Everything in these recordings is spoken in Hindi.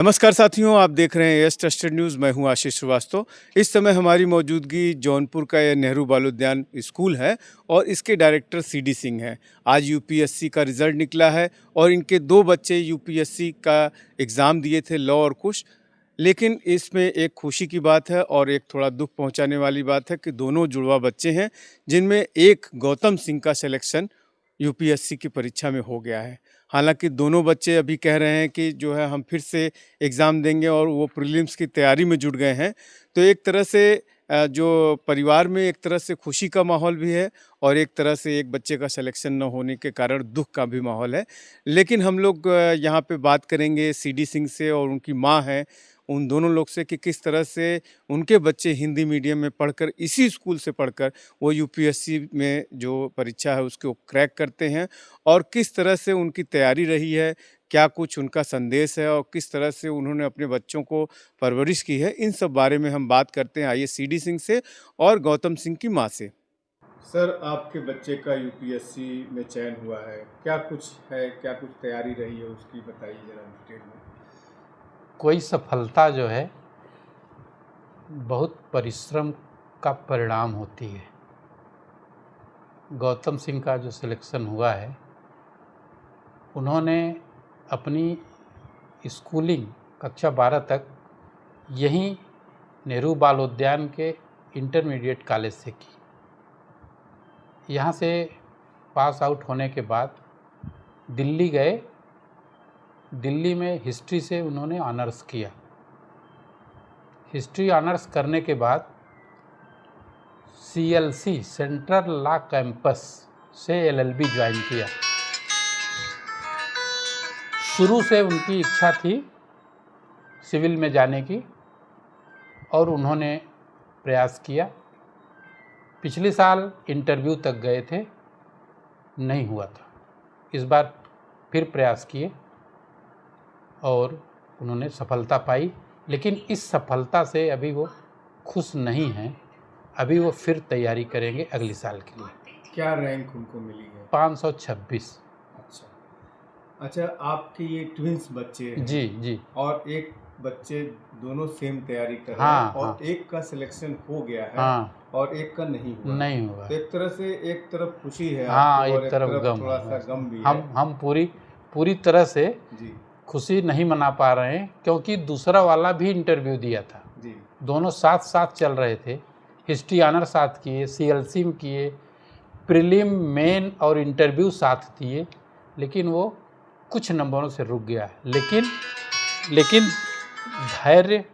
नमस्कार साथियों, आप देख रहे हैं यस ट्रस्टेड न्यूज़। मैं हूं आशीष श्रीवास्तव। इस समय हमारी मौजूदगी जौनपुर का यह नेहरू बाल उद्यान स्कूल है और इसके डायरेक्टर सीडी सिंह हैं। आज यूपीएससी का रिज़ल्ट निकला है और इनके 2 बच्चे यूपीएससी का एग्ज़ाम दिए थे, लॉ और कुश। लेकिन इसमें एक खुशी की बात है और एक थोड़ा दुःख पहुंचाने वाली बात है कि दोनों जुड़वा बच्चे हैं, जिनमें एक गौतम सिंह का सिलेक्शन यूपीएससी की परीक्षा में हो गया है। हालाँकि दोनों बच्चे अभी कह रहे हैं कि जो है हम फिर से एग्ज़ाम देंगे और वो प्रीलिम्स की तैयारी में जुट गए हैं। तो एक तरह से जो परिवार में एक तरह से खुशी का माहौल भी है और एक तरह से एक बच्चे का सिलेक्शन न होने के कारण दुःख का भी माहौल है। लेकिन हम लोग यहाँ पे बात करेंगे सीडी सिंह से और उनकी माँ हैं, उन दोनों लोग से कि किस तरह से उनके बच्चे हिंदी मीडियम में पढ़कर, इसी स्कूल से पढ़कर वो यूपीएससी में जो परीक्षा है उसको क्रैक करते हैं और किस तरह से उनकी तैयारी रही है, क्या कुछ उनका संदेश है और किस तरह से उन्होंने अपने बच्चों को परवरिश की है, इन सब बारे में हम बात करते हैं। आइए सीडी सिंह से और गौतम सिंह की माँ से। सर, आपके बच्चे का यूपीएससी में चयन हुआ है, क्या कुछ है, क्या कुछ तैयारी रही है उसकी, बताइए ज़रा डिटेल में। कोई सफलता जो है बहुत परिश्रम का परिणाम होती है। गौतम सिंह का जो सिलेक्शन हुआ है, उन्होंने अपनी स्कूलिंग कक्षा 12 तक यहीं नेहरू बाल उद्यान के इंटरमीडिएट कॉलेज से की। यहाँ से पास आउट होने के बाद दिल्ली गए। दिल्ली में हिस्ट्री से उन्होंने ऑनर्स किया। हिस्ट्री ऑनर्स करने के बाद CLC सेंट्रल लॉ कैंपस से LLB ज्वाइन किया। शुरू से उनकी इच्छा थी सिविल में जाने की और उन्होंने प्रयास किया। पिछले साल इंटरव्यू तक गए थे, नहीं हुआ था। इस बार फिर प्रयास किए और उन्होंने सफलता पाई, लेकिन इस सफलता से अभी वो खुश नहीं हैं। अभी वो फिर तैयारी करेंगे अगले साल के लिए। क्या रैंक उनको मिली है? 526। अच्छा, आपके ये ट्विंस बच्चे हैं। जी। और एक बच्चे दोनों सेम तैयारी कर रहे हाँ, हैं और हाँ। एक का सिलेक्शन हो गया है। हाँ। और एक का नहीं हुआ। नहीं हुआ। तो एक तरह से एक तरफ खुशी है हाँ, आपको और एक तरफ गम थोड़ा है। सा गम भी है। हम पूरी तरह से जी खुशी नहीं मना पा रहे हैं, क्योंकि दूसरा वाला भी इंटरव्यू दिया था। जी दोनों साथ साथ चल रहे थे। हिस्ट्री ऑनर साथ किए, CLC में किए, प्रीलिम, मेन और इंटरव्यू साथ दिए, लेकिन वो कुछ नंबरों से रुक गया। लेकिन धैर्य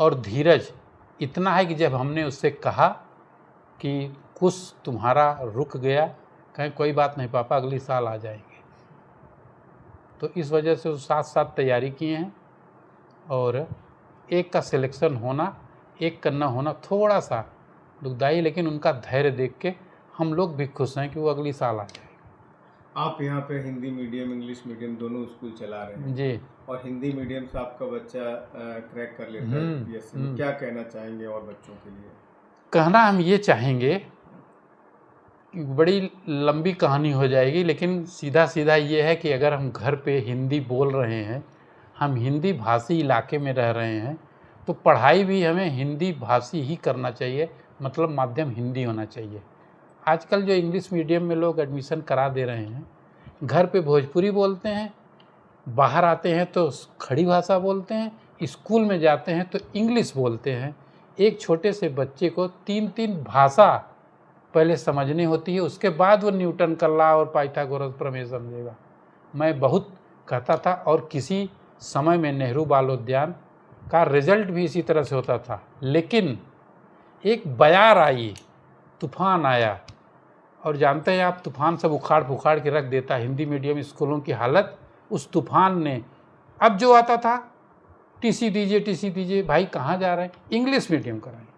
और धीरज इतना है कि जब हमने उससे कहा कि कुछ तुम्हारा रुक गया, कहें कोई बात नहीं पापा, अगली साल आ जाएंगे। तो इस वजह से वो साथ साथ तैयारी किए हैं और एक का सिलेक्शन होना, एक का न होना थोड़ा सा दुखदाई, लेकिन उनका धैर्य देख के हम लोग भी खुश हैं कि वो अगली साल आ जाएगा। आप यहाँ पे हिंदी मीडियम, इंग्लिश मीडियम दोनों स्कूल चला रहे हैं जी। और हिंदी मीडियम से आपका बच्चा क्रैक कर लेता है यूपीएससी में, क्या कहना चाहेंगे और बच्चों के लिए? कहना हम ये चाहेंगे, बड़ी लंबी कहानी हो जाएगी, लेकिन सीधा ये है कि अगर हम घर पे हिंदी बोल रहे हैं, हम हिंदी भाषी इलाके में रह रहे हैं, तो पढ़ाई भी हमें हिंदी भाषी ही करना चाहिए, मतलब माध्यम हिंदी होना चाहिए। आजकल जो इंग्लिश मीडियम में लोग एडमिशन करा दे रहे हैं, घर पे भोजपुरी बोलते हैं, बाहर आते हैं तो खड़ी भाषा बोलते हैं, स्कूल में जाते हैं तो इंग्लिश बोलते हैं। एक छोटे से बच्चे को 3 भाषा पहले समझनी होती है, उसके बाद वो न्यूटन का लॉ और पाइथागोरस प्रमेय समझेगा। मैं बहुत कहता था और किसी समय में नेहरू बाल उद्यान का रिजल्ट भी इसी तरह से होता था, लेकिन एक बयार आई, तूफान आया, और जानते हैं आप, तूफान सब उखाड़ पुखाड़ के रख देता। हिंदी मीडियम स्कूलों की हालत उस तूफान ने, अब जो आता था टीसी दीजिए, भाई कहाँ जा रहे हैं, इंग्लिश मीडियम कराएंगे।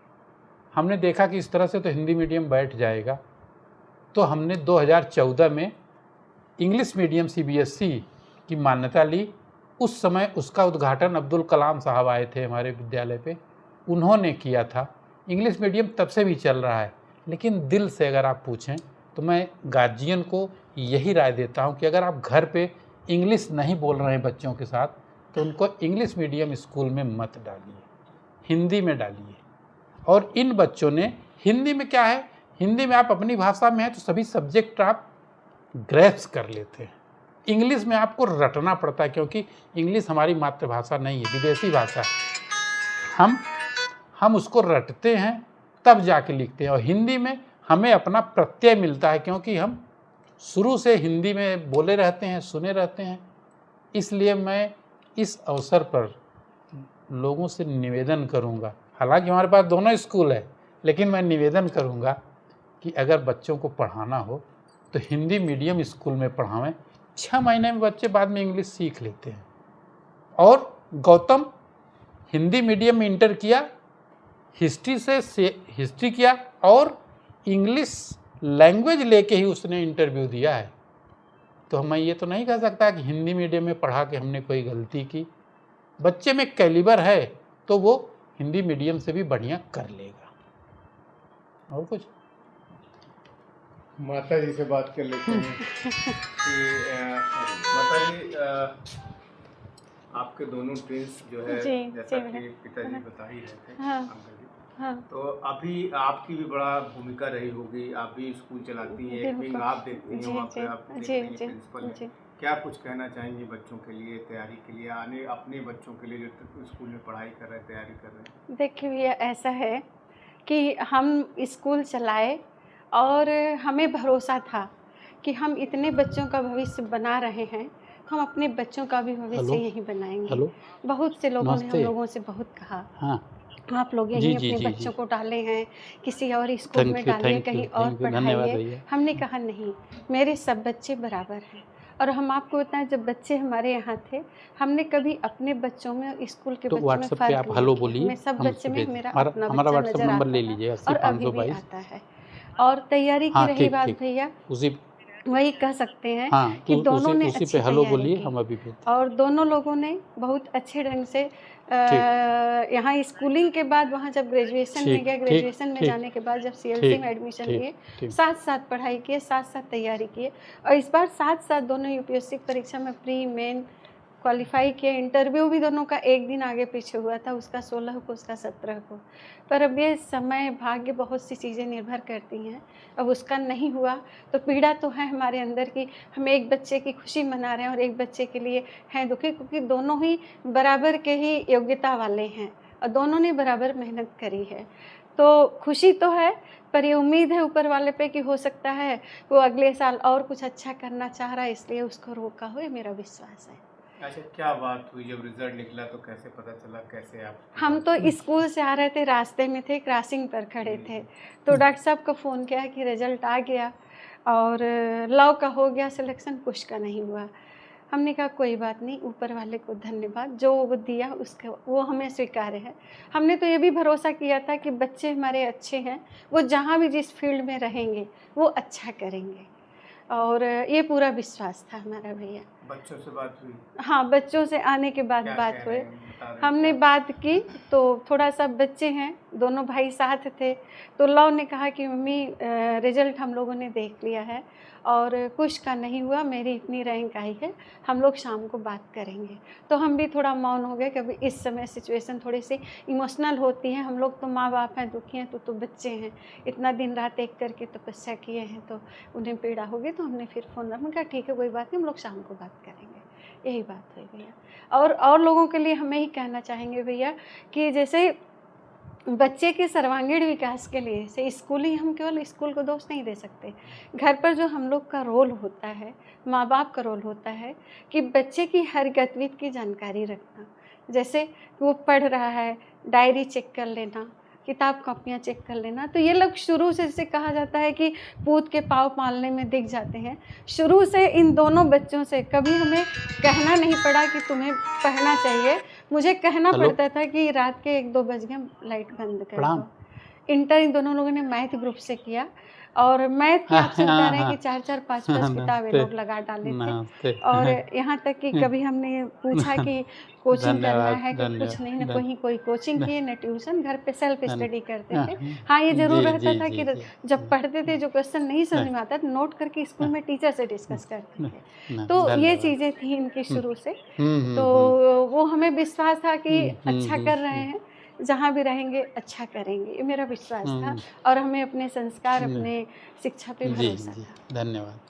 हमने देखा कि इस तरह से तो हिंदी मीडियम बैठ जाएगा, तो हमने 2014 में इंग्लिश मीडियम CBSE की मान्यता ली। उस समय उसका उद्घाटन अब्दुल कलाम साहब आए थे हमारे विद्यालय पे, उन्होंने किया था। इंग्लिश मीडियम तब से भी चल रहा है, लेकिन दिल से अगर आप पूछें तो मैं गार्जियन को यही राय देता हूं कि अगर आप घर पे इंग्लिश नहीं बोल रहे हैं बच्चों के साथ, तो उनको इंग्लिश मीडियम स्कूल में मत डालिए, हिंदी में डालिए। और इन बच्चों ने हिंदी में क्या है, हिंदी में आप अपनी भाषा में हैं तो सभी सब्जेक्ट आप ग्रैस्प कर लेते हैं। इंग्लिश में आपको रटना पड़ता है, क्योंकि इंग्लिश हमारी मातृभाषा नहीं है, विदेशी भाषा है। हम उसको रटते हैं तब जाके लिखते हैं। और हिंदी में हमें अपना प्रत्यय मिलता है, क्योंकि हम शुरू से हिंदी में बोले रहते हैं, सुने रहते हैं। इसलिए मैं इस अवसर पर लोगों से निवेदन करूंगा, हालांकि हमारे पास दोनों स्कूल है, लेकिन मैं निवेदन करूंगा कि अगर बच्चों को पढ़ाना हो तो हिंदी मीडियम स्कूल में पढ़ावें। 6 महीने में बच्चे बाद में इंग्लिश सीख लेते हैं। और गौतम हिंदी मीडियम में इंटर किया, हिस्ट्री से हिस्ट्री किया और इंग्लिश लैंग्वेज लेके ही उसने इंटरव्यू दिया है। तो मैं ये तो नहीं कह सकता कि हिंदी मीडियम में पढ़ा के हमने कोई गलती की। बच्चे में कैलिबर है तो वो हिंदी मीडियम से भी बढ़िया कर लेगा। और कुछ माता जी से बात कर लेते हैं कि माता जी, आपके दोनों ट्विंस जो है, जी, जैसा जी कि पिताजी बता ही रहे थे, हाँ, अंकल जी, हाँ, तो अभी आपकी भी बड़ा भूमिका रही होगी, आप भी स्कूल चलाती हैं, एक विंग बिल्कुल। आप देखती हैं, जी, वहाँ पे जी, आप देख जी, रही हैं जी, प्रिंसिपल हैं। जी। क्या कुछ कहना चाहेंगे बच्चों के लिए, तैयारी के लिए, आने अपने बच्चों के लिए जो स्कूल में पढ़ाई कर रहे हैं, तैयारी कर रहे हैं? देखिए भैया, ऐसा है कि हम स्कूल चलाए और हमें भरोसा था कि हम इतने बच्चों का भविष्य बना रहे हैं, हम अपने बच्चों का भी भविष्य हेलो यहीं बनाएंगे। हेलो बहुत से लोगों ने हम नमस्ते। लोगों से बहुत कहा, हाँ आप लोग जी यहीं जी अपने जी बच्चों जी, को डाले हैं, किसी और स्कूल में डालिए, कहीं और थैंक यू, धन्यवाद पढ़ाइए। भैया। हमने कहा नहीं, मेरे सब बच्चे बराबर हैं। और हम आपको बताएं, जब बच्चे हमारे यहाँ थे, हमने कभी अपने बच्चों में और स्कूल के तो बच्चों में व्हाट्सएप पे फ़र्क आप नहीं हेलो किया। बोलिए, हमें सब हम बच्चे उसे में भेज मेरा हमारा अपना हमारा बच्चा व्हाट्सएप नज़र नंबर आता ले था लीजिए, और अभी भी 80 522। आता है। और तैयारी की हाँ रही ठीक बात ठीक, भैया, उसी वही कह सकते हैं हाँ कि तो दोनों ने उसी पे अच्छी हेलो तैयारी बोलिए, की हम अभी भेजते और दोनों लोगों ने बहुत अच्छे ढंग से ठीक यहाँ स्कूलिंग के बाद वहाँ जब ग्रेजुएशन में ठीक गया, ठीक ग्रेजुएशन में ठीक जाने के बाद जब सीएलसी ठीक में एडमिशन ठीक लिए, ठीक। साथ-साथ पढ़ाई किए, साथ-साथ तैयारी किए और इस बार साथ-साथ दोनों यूपीएससी की परीक्षा में प्री, मेन क्वालिफाई किए। इंटरव्यू भी दोनों का एक दिन आगे पीछे हुआ था, उसका 16 को, उसका 17 को। पर अब ये समय, भाग्य, बहुत सी चीज़ें निर्भर करती हैं। अब उसका नहीं हुआ तो पीड़ा तो है हमारे अंदर की हम एक बच्चे की खुशी मना रहे हैं और एक बच्चे के लिए हैं दुखी, क्योंकि दोनों ही बराबर के ही योग्यता वाले हैं और दोनों ने बराबर मेहनत करी है। तो खुशी तो है, पर ये उम्मीद है ऊपर वाले पे कि हो सकता है वो अगले साल और कुछ अच्छा करना चाह रहा है, इसलिए उसको रोका हो, ये मेरा विश्वास है। अच्छा, क्या बात हुई जब रिजल्ट निकला, तो कैसे पता चला, कैसे आप हम तो स्कूल से आ रहे थे, रास्ते में थे, क्रॉसिंग पर खड़े थे, तो डॉक्टर साहब को फ़ोन किया कि रिज़ल्ट आ गया और लॉ का हो गया सिलेक्शन, कुछ का नहीं हुआ। हमने कहा कोई बात नहीं, ऊपर वाले को धन्यवाद, जो वो दिया उसका वो हमें स्वीकार्य है। हमने तो ये भी भरोसा किया था कि बच्चे हमारे अच्छे हैं, वो जहाँ भी जिस फील्ड में रहेंगे, वो अच्छा करेंगे और ये पूरा विश्वास था हमारा भैया। बच्चों से बात हुई? हाँ, बच्चों से आने के बाद क्या बात कह हुई। रहे हैं, बता रहे हैं हमने क्या? बात की तो थोड़ा-सा बच्चे हैं, दोनों भाई साथ थे, तो लव ने कहा कि मम्मी रिज़ल्ट हम लोगों ने देख लिया है और कुछ का नहीं हुआ, मेरी इतनी रैंक आई है, हम लोग शाम को बात करेंगे। तो हम भी थोड़ा मौन हो गए, क्योंकि इस समय सिचुएशन थोड़ी-सी इमोशनल होती है, हम लोग तो माँ-बाप हैं, दुखी हैं, तो बच्चे हैं, इतना दिन-रात एक करके तपस्या किए हैं, तो उन्हें पीड़ा होगी। तो हमने फिर फ़ोन रखा, मैंने कहा ठीक है, कोई बात नहीं, हम लोग शाम को बात करेंगे। यही बात हुई भैया। और लोगों के लिए हम यही कहना चाहेंगे भैया कि जैसे बच्चे के सर्वांगीण विकास के लिए से स्कूलिंग, हम केवल स्कूल को दोष नहीं दे सकते। घर पर जो हम लोग का रोल होता है, माँ-बाप का रोल होता है कि बच्चे की हर गतिविधि की जानकारी रखना। जैसे वो पढ़ रहा है, डायरी चेक कर लेना, किताब कॉपियाँ चेक कर लेना। तो ये लोग शुरू से, जैसे कहा जाता है कि पूत के पाँव पालने में दिख जाते हैं। शुरू से इन दोनों बच्चों से कभी हमें कहना नहीं पड़ा कि तुम्हें पढ़ना चाहिए। मुझे कहना हेलो पड़ता था कि रात के 1-2 बज गए, लाइट बंद कर प्रणाम। दो। इंटर इन दोनों लोगों ने मैथ ग्रुप से किया और मैथ की आप सब हाँ, कह रहे हैं हाँ। कि 4-4 5-5 किताबें नमस्ते, लोग लगा डाले थे। नमस्ते। और यहाँ तक कि कभी हमने पूछा कि कोचिंग करना धन्यवाद, है कि कुछ नहीं, ना धन्यवाद, कहीं कोई कोचिंग किए न ट्यूशन, घर पे सेल्फ धन स्टडी करते हाँ, थे। हाँ। हाँ, ये ज़रूर जी, रहता जी, था जी, कि जी। जब पढ़ते थे जो क्वेश्चन नहीं समझ हाँ, में आता तो नोट करके स्कूल में टीचर से डिस्कस करते थे। तो ये धन्यवाद। चीज़ें थी इनकी हुँ, शुरू से। हुँ, तो हुँ, हुँ। वो हमें विश्वास था कि हुँ, हुँ, अच्छा हुँ, कर रहे हुँ, हैं, जहाँ भी रहेंगे अच्छा करेंगे, ये मेरा विश्वास था हुँ, और हमें अपने संस्कार, हुँ। अपने शिक्षा पे जी, भरोसा जी। था। धन्यवाद।